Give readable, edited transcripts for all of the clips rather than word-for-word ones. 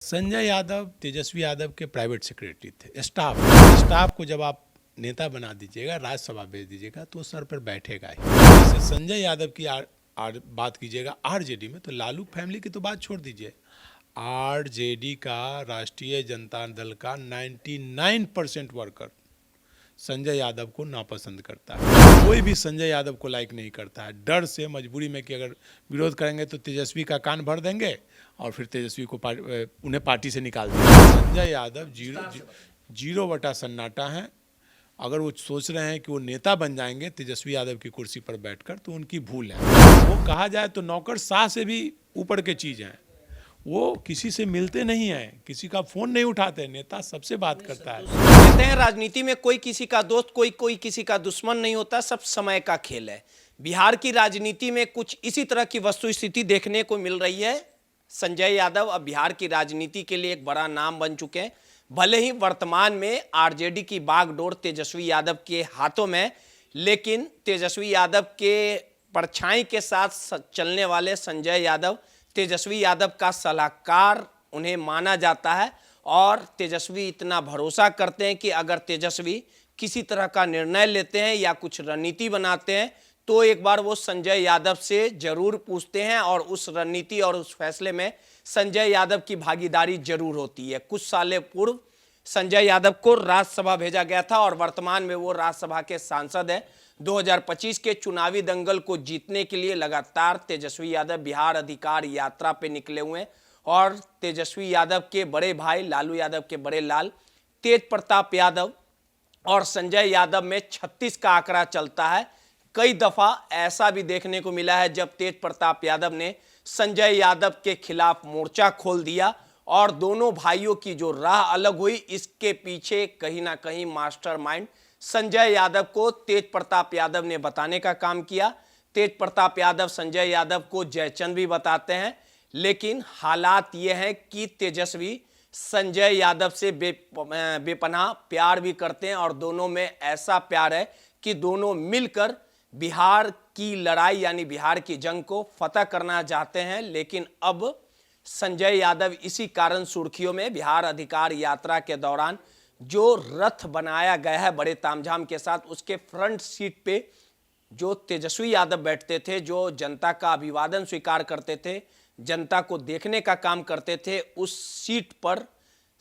संजय यादव तेजस्वी यादव के private secretary थे। Staff को जब आप नेता बना दीजिएगा, राज्यसभा भेज दीजिएगा तो सर पर बैठेगा ही। जैसे संजय यादव की बात कीजिएगा आरजेडी में, तो लालू फैमिली की तो बात छोड़ दीजिए, आरजेडी का, राष्ट्रीय जनता दल का 99% वर्कर संजय यादव को नापसंद करता है। कोई भी संजय यादव को लाइक नहीं करता है, डर से, मजबूरी में कि अगर विरोध करेंगे तो तेजस्वी का कान भर देंगे और फिर तेजस्वी को उन्हें पार्टी से निकाल देंगे। संजय यादव जीरो बटा सन्नाटा हैं। अगर वो सोच रहे हैं कि वो नेता बन जाएंगे तेजस्वी यादव की कुर्सी पर बैठकर, तो उनकी भूल है। वो कहा जाए तो नौकरशाह से भी ऊपर के चीज़ हैं। वो किसी से मिलते नहीं हैं, किसी का फोन नहीं उठाते, नेता सबसे बात करता है। कहते हैं राजनीति में कोई किसी का दोस्त, कोई किसी का दुश्मन नहीं होता, सब समय का खेल है। बिहार की राजनीति में कुछ इसी तरह की वस्तुस्थिति देखने को मिल रही है। संजय यादव अब बिहार की राजनीति के लिए एक बड़ा नाम बन चुके हैं। भले ही वर्तमान में आरजेडी की बागडोर तेजस्वी यादव के हाथों में, लेकिन तेजस्वी यादव के परछाई के साथ चलने वाले संजय यादव तेजस्वी यादव का सलाहकार उन्हें माना जाता है और तेजस्वी इतना भरोसा करते हैं कि अगर तेजस्वी किसी तरह का निर्णय लेते हैं या कुछ रणनीति बनाते हैं तो एक बार वो संजय यादव से जरूर पूछते हैं और उस रणनीति और उस फैसले में संजय यादव की भागीदारी जरूर होती है। कुछ साल पूर्व संजय यादव को राज्यसभा भेजा गया था और वर्तमान में वो राज्यसभा के सांसद हैं। 2025 के चुनावी दंगल को जीतने के लिए लगातार तेजस्वी यादव बिहार अधिकार यात्रा पे निकले हुए हैं और तेजस्वी यादव के बड़े भाई लालू यादव के बड़े लाल तेज प्रताप यादव और संजय यादव में 36 का आंकड़ा चलता है। कई दफा ऐसा भी देखने को मिला है जब तेज प्रताप यादव ने संजय यादव के खिलाफ मोर्चा खोल दिया और दोनों भाइयों की जो राह अलग हुई, इसके पीछे कहीं ना कहीं मास्टरमाइंड संजय यादव को तेज प्रताप यादव ने बताने का काम किया। तेज प्रताप यादव संजय यादव को जयचंद भी बताते हैं, लेकिन हालात ये हैं कि तेजस्वी संजय यादव से बेपनाह प्यार भी करते हैं और दोनों में ऐसा प्यार है कि दोनों मिलकर बिहार की लड़ाई यानी बिहार की जंग को फतह करना चाहते हैं। लेकिन अब संजय यादव इसी कारण सुर्खियों में, बिहार अधिकार यात्रा के दौरान जो रथ बनाया गया है बड़े तामझाम के साथ, उसके फ्रंट सीट पे जो तेजस्वी यादव बैठते थे, जो जनता का अभिवादन स्वीकार करते थे, जनता को देखने का काम करते थे, उस सीट पर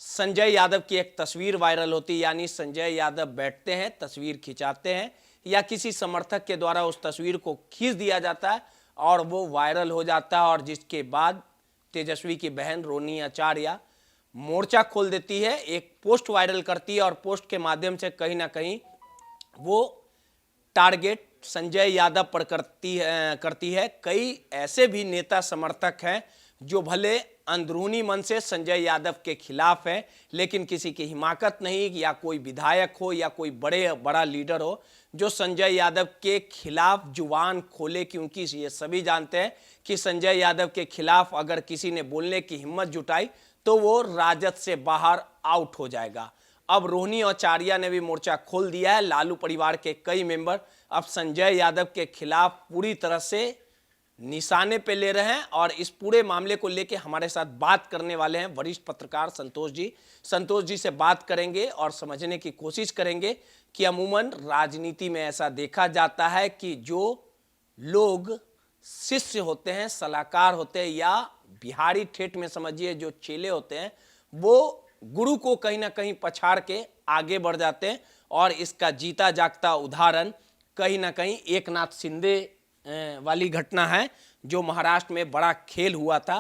संजय यादव की एक तस्वीर वायरल होती, यानी संजय यादव बैठते हैं, तस्वीर खिंचाते हैं या किसी समर्थक के द्वारा उस तस्वीर को खींच दिया जाता है और वो वायरल हो जाता है और जिसके बाद तेजस्वी की बहन रोनी आचार्य मोर्चा खोल देती है, एक पोस्ट वायरल करती है और पोस्ट के माध्यम से कहीं ना कहीं वो टारगेट संजय यादव पर करती है। कई ऐसे भी नेता समर्थक हैं जो भले अंदरूनी मन से संजय यादव के खिलाफ हैं, लेकिन किसी की हिमाकत नहीं, या कोई विधायक हो या कोई बड़ा लीडर हो जो संजय यादव के खिलाफ जुबान खोले, क्योंकि ये सभी जानते हैं कि संजय यादव के खिलाफ अगर किसी ने बोलने की हिम्मत जुटाई तो वो राजद से बाहर आउट हो जाएगा। अब रोहिणी आचार्य ने भी मोर्चा खोल दिया है। लालू परिवार के कई मेंबर अब संजय यादव के खिलाफ पूरी तरह से निशाने पे ले रहे हैं और इस पूरे मामले को लेके हमारे साथ बात करने वाले हैं वरिष्ठ पत्रकार संतोष जी। संतोष जी से बात करेंगे और समझने की कोशिश करेंगे कि अमूमन राजनीति में ऐसा देखा जाता है कि जो लोग शिष्य होते हैं, सलाहकार होते हैं, या बिहारी ठेठ में समझिए जो चेले होते हैं, वो गुरु को कहीं ना कहीं पछाड़ के आगे बढ़ जाते हैं। और इसका जीता जागता उदाहरण कहीं ना कहीं एकनाथ शिंदे वाली घटना है जो महाराष्ट्र में बड़ा खेल हुआ था।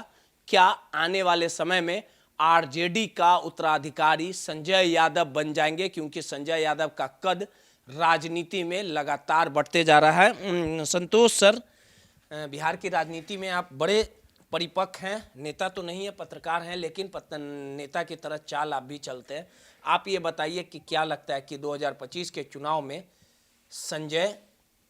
क्या आने वाले समय में आरजेडी का उत्तराधिकारी संजय यादव बन जाएंगे, क्योंकि संजय यादव का कद राजनीति में लगातार बढ़ते जा रहा है। संतोष सर, बिहार की राजनीति में आप बड़े परिपक्व हैं, नेता तो नहीं है, पत्रकार हैं, लेकिन नेता की तरह चाल आप भी चलते हैं। आप ये बताइए कि क्या लगता है कि 2025 के चुनाव में संजय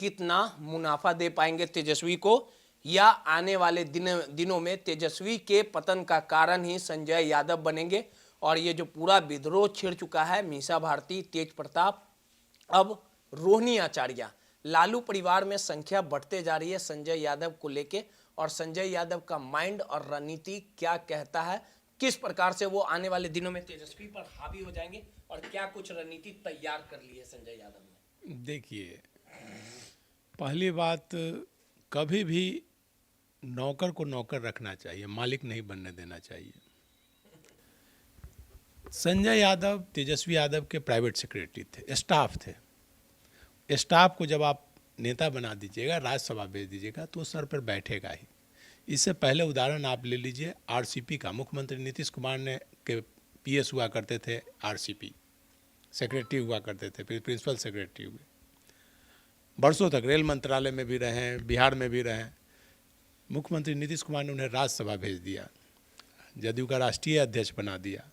कितना मुनाफा दे पाएंगे तेजस्वी को, या आने वाले दिनों में तेजस्वी के पतन का कारण ही संजय यादव बनेंगे और ये जो पूरा विद्रोह छिड़ चुका है, मीसा भारती, तेज प्रताप, अब रोहिणी आचार्य, लालू परिवार में संख्या बढ़ते जा रही है संजय यादव को लेके, और संजय यादव का माइंड और रणनीति क्या कहता है किस प्रकार से वो आने वाले दिनों में तेजस्वी पर हावी हो जाएंगे और क्या कुछ रणनीति तैयार कर ली है संजय यादव ने? देखिए, पहली बात, कभी भी नौकर को नौकर रखना चाहिए, मालिक नहीं बनने देना चाहिए। संजय यादव तेजस्वी यादव के प्राइवेट सेक्रेटरी थे, स्टाफ थे। स्टाफ को जब आप नेता बना दीजिएगा, राज्यसभा भेज दीजिएगा, तो सर पर बैठेगा ही। इससे पहले उदाहरण आप ले लीजिए आरसीपी का। मुख्यमंत्री नीतीश कुमार ने के पीएस हुआ करते थे, आरसीपी सेक्रेटरी हुआ करते थे, फिर प्रिंसिपल सेक्रेटरी हुए, बरसों तक रेल मंत्रालय में भी रहे, बिहार में भी रहे। मुख्यमंत्री नीतीश कुमार ने उन्हें राज्यसभा भेज दिया, जदयू का राष्ट्रीय अध्यक्ष बना दिया।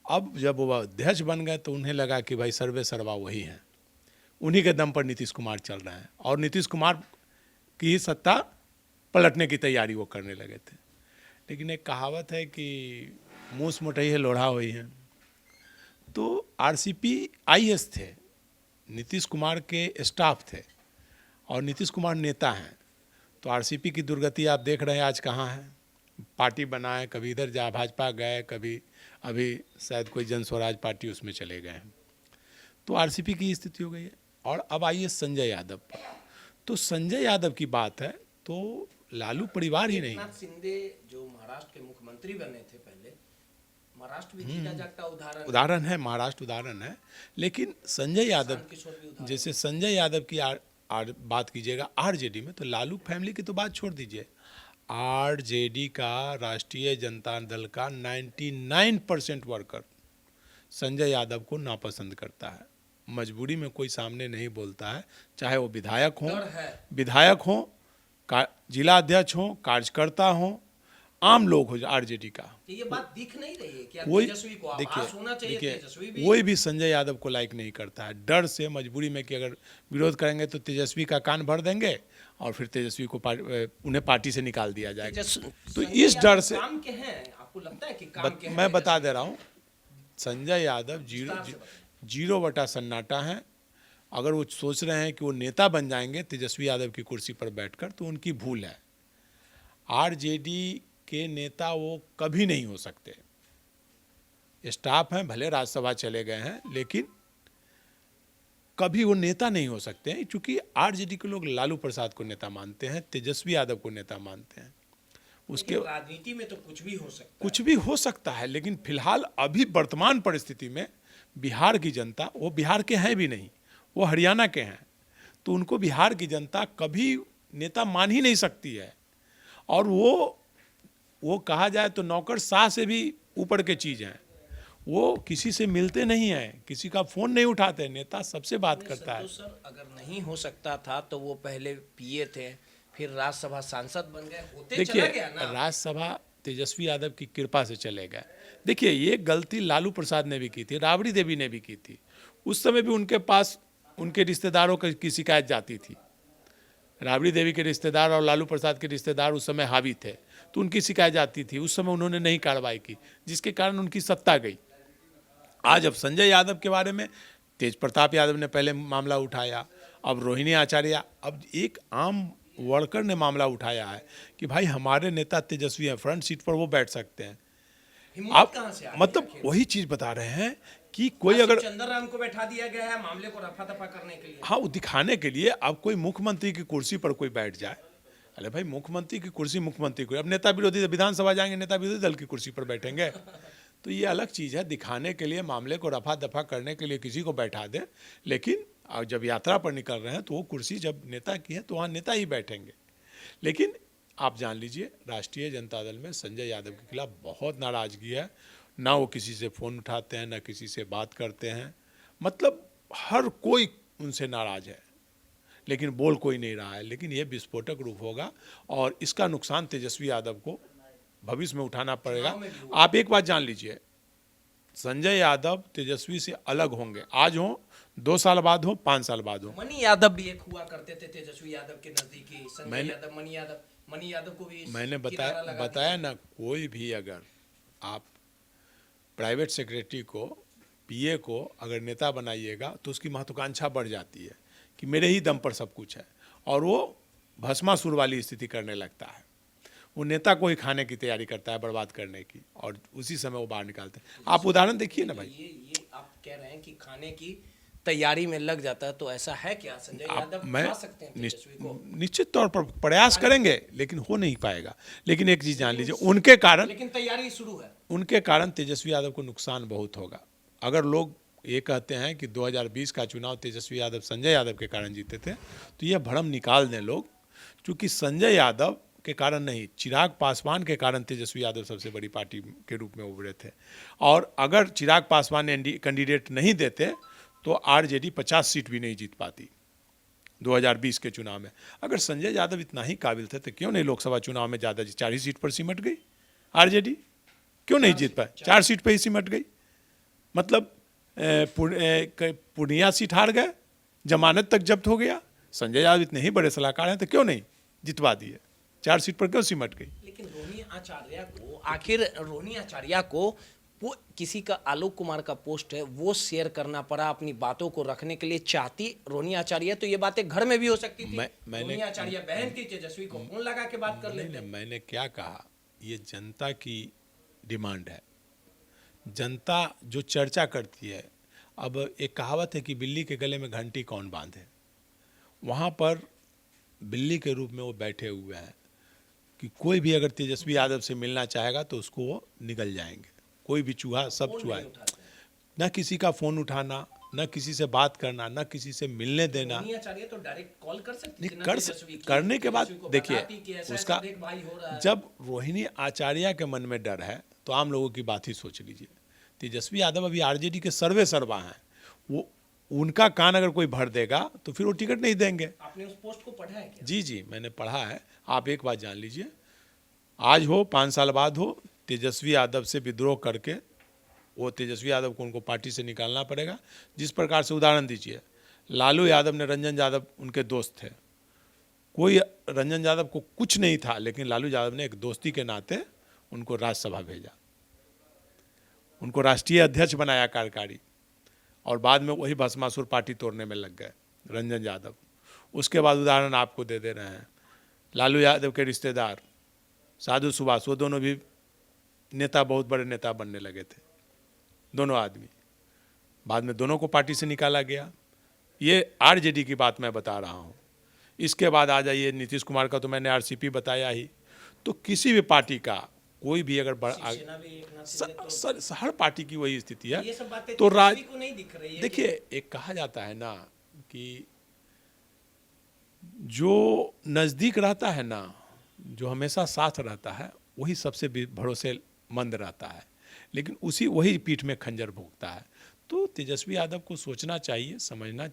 अब जब वो अध्यक्ष बन गए तो उन्हें लगा कि भाई सर्वे सर्वा वही हैं, उन्हीं के दम पर नीतीश कुमार चल रहे हैं और नीतीश कुमार की ही सत्ता पलटने की तैयारी वो करने लगे थे। लेकिन एक कहावत है कि मूस मोटई है लोढ़ा हुई है। तो आरसीपी आईएएस थे, नीतीश कुमार के स्टाफ थे और नीतीश कुमार नेता हैं। तो आरसीपी की दुर्गति आप देख रहे हैं आज कहाँ है। पार्टी बनाए, कभी इधर जा भाजपा गए, कभी अभी शायद कोई जन स्वराज पार्टी उसमें चले गए हैं। तो आरसीपी की स्थिति हो गई है। और अब आइए संजय यादव पर। तो संजय यादव की बात है तो लालू परिवार ही नहीं। एकनाथ शिंदे जो महाराष्ट्र के मुख्यमंत्री बने थे पहले, महाराष्ट्र भी जीता जागता उदाहरण है, महाराष्ट्र उदाहरण है। लेकिन संजय यादव, जैसे संजय यादव की बात कीजिएगा आरजेडी में, तो लालू फैमिली की तो बात छोड़ दीजिए। आरजेडी का, राष्ट्रीय जनता दल का 99% वर्कर संजय यादव को नापसंद करता है। मजबूरी में कोई सामने नहीं बोलता है, चाहे वो विधायक हो, जिला अध्यक्ष हो, कार्यकर्ता हो, आम लोग हो आरजेडी का। ये बात दिख नहीं रही है कि कोई, तेजस्वी को आभास होना चाहिए, तेजस्वी भी कोई भी संजय यादव को लाइक नहीं करता है, डर से, मजबूरी में कि अगर विरोध करेंगे तो तेजस्वी का कान भर देंगे और फिर तेजस्वी को उन्हें पार्टी से निकाल दिया जाएगा। तो इस डर से काम के हैं, आपको लगता है कि काम के हैं? मैं बता दे रहा हूँ, संजय यादव 0 सन्नाटा है। अगर वो सोच रहे हैं कि वो नेता बन जाएंगे तेजस्वी यादव की कुर्सी पर बैठकर, तो उनकी भूल है। आरजेडी के नेता वो कभी नहीं हो सकते। स्टाफ हैं, भले राज्यसभा चले गए हैं, लेकिन कभी वो नेता नहीं हो सकते हैं, क्योंकि आरजेडी के लोग लालू प्रसाद को नेता मानते हैं, तेजस्वी यादव को नेता मानते हैं। उसके राजनीति में तो कुछ भी हो सकता है, कुछ भी हो सकता है। लेकिन फिलहाल अभी वर्तमान परिस्थिति में बिहार की जनता, वो बिहार के हैं भी नहीं, वो हरियाणा के हैं, तो उनको बिहार की जनता कभी नेता मान ही नहीं सकती है। और वो कहा जाए तो नौकरशाह से भी ऊपर के चीज़ हैं। वो किसी से मिलते नहीं हैं, किसी का फ़ोन नहीं उठाते, नेता सबसे बात करता है। सर अगर नहीं हो सकता था तो वो पहले पीए थे, फिर राज्यसभा सांसद बन गए, होते चला गया ना। राज्यसभा तेजस्वी यादव की कृपा से चले गए। देखिए, ये गलती लालू प्रसाद ने भी की थी, राबड़ी देवी ने भी की थी। उस समय भी उनके पास उनके रिश्तेदारों की शिकायत जाती थी। राबड़ी देवी के रिश्तेदार और लालू प्रसाद के रिश्तेदार उस समय हावी थे, तो उनकी शिकायत जाती थी। उस समय उन्होंने नहीं कार्रवाई की, जिसके कारण उनकी सत्ता गई। आज अब संजय यादव के बारे में तेज प्रताप यादव ने पहले मामला उठाया, अब रोहिणी आचार्य, अब एक आम वर्कर ने मामला उठाया है कि भाई हमारे नेता तेजस्वी हैं, फ्रंट सीट पर वो बैठ सकते हैं। आप मतलब वही चीज बता रहे हैं कि कोई अगर चंद्रराम को बैठा दिया गया है मामले को रफा दफा करने के लिए, हाँ, वो दिखाने के लिए। अब कोई मुख्यमंत्री की कुर्सी पर कोई बैठ जाए, अरे भाई मुख्यमंत्री की कुर्सी मुख्यमंत्री को, अब नेता विरोधी विधानसभा जाएंगे, नेता विरोधी दल की कुर्सी पर बैठेंगे, तो ये अलग चीज़ है। दिखाने के लिए, मामले को रफा दफा करने के लिए किसी को बैठा दें, लेकिन जब यात्रा पर निकल रहे हैं तो वो कुर्सी जब नेता की है तो वहाँ नेता ही बैठेंगे। लेकिन आप जान लीजिए, राष्ट्रीय जनता दल में संजय यादव के खिलाफ बहुत नाराज़गी है। ना वो किसी से फ़ोन उठाते हैं, ना किसी से बात करते हैं, मतलब हर कोई उनसे नाराज़ है, लेकिन बोल कोई नहीं रहा है। लेकिन ये विस्फोटक रूप होगा और इसका नुकसान तेजस्वी यादव को भविष्य में उठाना पड़ेगा। आप एक बात जान लीजिए, संजय यादव तेजस्वी से अलग होंगे, आज हो, 2 साल बाद हो, 5 साल बाद हो। मनी यादव भी एक हुआ करते थे तेजस्वी यादव के नजदीकी, संजय यादव, मनी यादव को भी मैंने बताया ना, कोई भी अगर आप प्राइवेट सेक्रेटरी को, पीए को अगर नेता बनाइएगा तो उसकी महत्वाकांक्षा बढ़ जाती है कि मेरे ही दम पर सब कुछ है, और वो भस्मासुर वाली स्थिति करने लगता है। वो नेता को ही खाने की तैयारी करता है, बर्बाद करने की, और उसी समय वो बाहर निकालते हैं। आप उदाहरण देखिए ना भाई। ये आप कह रहे हैं कि खाने की तैयारी में लग जाता है, तो ऐसा है क्या? संजय यादव मैं खा सकते हैं तेजस्वी को? निश्चित तौर पर प्रयास करेंगे, लेकिन हो नहीं पाएगा। लेकिन एक चीज जान लीजिए, उनके कारण लेकिन तैयारी शुरू है। उनके कारण तेजस्वी यादव को नुकसान बहुत होगा। अगर लोग ये कहते हैं कि 2020 का चुनाव तेजस्वी यादव संजय यादव के कारण जीते थे, तो यह भ्रम निकाल दें लोग। क्योंकि संजय यादव के कारण नहीं, चिराग पासवान के कारण तेजस्वी यादव सबसे बड़ी पार्टी के रूप में उभरे थे। और अगर चिराग पासवान ने कैंडिडेट नहीं देते तो आरजेडी 50 सीट भी नहीं जीत पाती 2020 के चुनाव में। अगर संजय यादव इतना ही काबिल थे तो क्यों नहीं लोकसभा चुनाव में ज़्यादा 4 ही सीट पर सिमट गई आरजेडी? क्यों नहीं जीत पाए? 4 सीट पर ही सिमट गई। मतलब पूर्णिया सीट हार गए, जमानत तक जब्त हो गया। संजय यादव इतने ही बड़े सलाहकार हैं तो क्यों नहीं जितवा दिए? 4 सीट पर क्यों सिमट गई? लेकिन रोहिणी आचार्य को, आखिर रोहिणी आचार्य को वो किसी का, आलोक कुमार का पोस्ट है वो शेयर करना पड़ा अपनी बातों को रखने के लिए। चाहती रोहिणी आचार्य तो ये बातें घर में भी हो सकती थी। रोहिणी आचार्य बहन थी, तेजस्वी को फोन लगा के बात कर लेते। मैंने क्या कहा, ये जनता की डिमांड है, जनता जो चर्चा करती है। अब एक कहावत है कि बिल्ली के गले में घंटी कौन बांधे। वहाँ पर बिल्ली के रूप में वो बैठे हुए हैं कि कोई भी अगर तेजस्वी यादव से मिलना चाहेगा तो उसको वो निकल जाएंगे। कोई भी चूहा, सब चूहा, न किसी का फोन उठाना, न किसी से बात करना, न किसी से मिलने देना। तो डायरेक्ट कॉल कर सकती नहीं करने के बाद देखिए उसका, जब रोहिणी आचार्य के मन में डर है तो आम लोगों की बात ही सोच लीजिए। तेजस्वी यादव अभी आरजेडी के सर्वे सर्वा हैं, वो उनका कान अगर कोई भर देगा तो फिर वो टिकट नहीं देंगे। आपने उस पोस्ट को पढ़ा है क्या? जी मैंने पढ़ा है। आप एक बात जान लीजिए, आज हो 5 साल बाद हो, तेजस्वी यादव से विद्रोह करके वो तेजस्वी यादव को उनको पार्टी से निकालना पड़ेगा। जिस प्रकार से उदाहरण दीजिए, लालू यादव ने, रंजन यादव उनके दोस्त थे, कोई रंजन यादव को कुछ नहीं था, लेकिन लालू यादव ने एक दोस्ती के नाते उनको राज्यसभा भेजा, उनको राष्ट्रीय अध्यक्ष बनाया कार्यकारी, और बाद में वही भस्मासुर पार्टी तोड़ने में लग गए रंजन यादव। उसके बाद उदाहरण आपको दे रहे हैं, लालू यादव के रिश्तेदार साधु सुभाष, वो दोनों भी नेता, बहुत बड़े नेता बनने लगे थे दोनों आदमी। बाद में दोनों को पार्टी से निकाला गया। ये आरजेडी की बात मैं बता रहा हूँ। इसके बाद आ जाइए नीतीश कुमार का, तो मैंने आरसीपी बताया ही। तो किसी भी पार्टी का कोई भी अगर हर पार्टी की वही स्थिति है। तो देखिए, एक कहा जाता है ना कि जो नज़दीक रहता है ना, जो हमेशा साथ रहता है, वही सबसे भरोसेमंद रहता है, लेकिन वही पीठ में खंजर भोंकता है। तो तेजस्वी यादव को सोचना चाहिए, समझना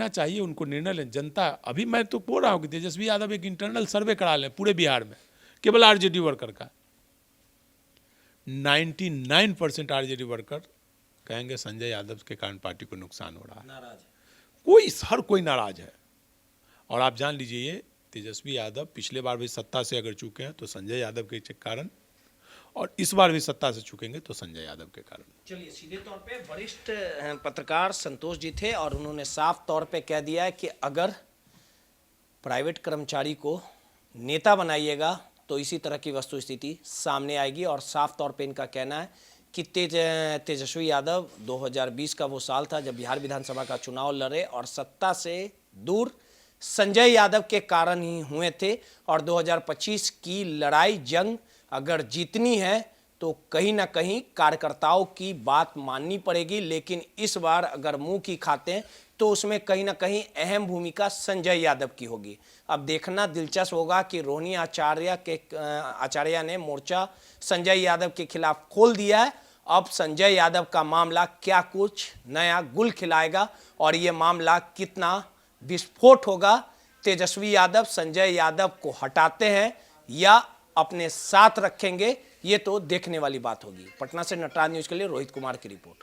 चाहिए, उनको निर्णय लें। जनता, अभी मैं तो बोल रहा हूँ कि तेजस्वी यादव एक इंटरनल सर्वे करा लें पूरे बिहार में, केवल आरजेडी वर्कर का। 99% आरजेडी वर्कर कहेंगे संजय यादव के कारण पार्टी को नुकसान हो रहा है, नाराज है। हर कोई नाराज है। और आप जान लीजिए, ये तेजस्वी यादव पिछले बार भी सत्ता से अगर चूके हैं तो संजय यादव के कारण, और इस बार भी सत्ता से चूकेंगे तो संजय यादव के कारण। चलिए, सीधे तौर पे वरिष्ठ पत्रकार संतोष जी थे और उन्होंने साफ तौर पे कह दिया है कि अगर प्राइवेट कर्मचारी को नेता बनाइएगा तो इसी तरह की वस्तुस्थिति सामने आएगी। और साफ तौर पे इनका कहना है कि तेजस्वी यादव 2020 का वो साल था जब बिहार विधानसभा का चुनाव लड़े और सत्ता से दूर संजय यादव के कारण ही हुए थे। और 2025 की लड़ाई, जंग अगर जीतनी है तो कहीं ना कहीं कार्यकर्ताओं की बात माननी पड़ेगी। लेकिन इस बार अगर मुंह की खाते हैं तो उसमें कहीं ना कहीं अहम भूमिका संजय यादव की होगी। अब देखना दिलचस्प होगा कि रोहिणी आचार्य ने मोर्चा संजय यादव के खिलाफ खोल दिया है। अब संजय यादव का मामला क्या कुछ नया गुल खिलाएगा और ये मामला कितना विस्फोट होगा? तेजस्वी यादव संजय यादव को हटाते हैं या अपने साथ रखेंगे, ये तो देखने वाली बात होगी। पटना से नटराज न्यूज के लिए रोहित कुमार की रिपोर्ट।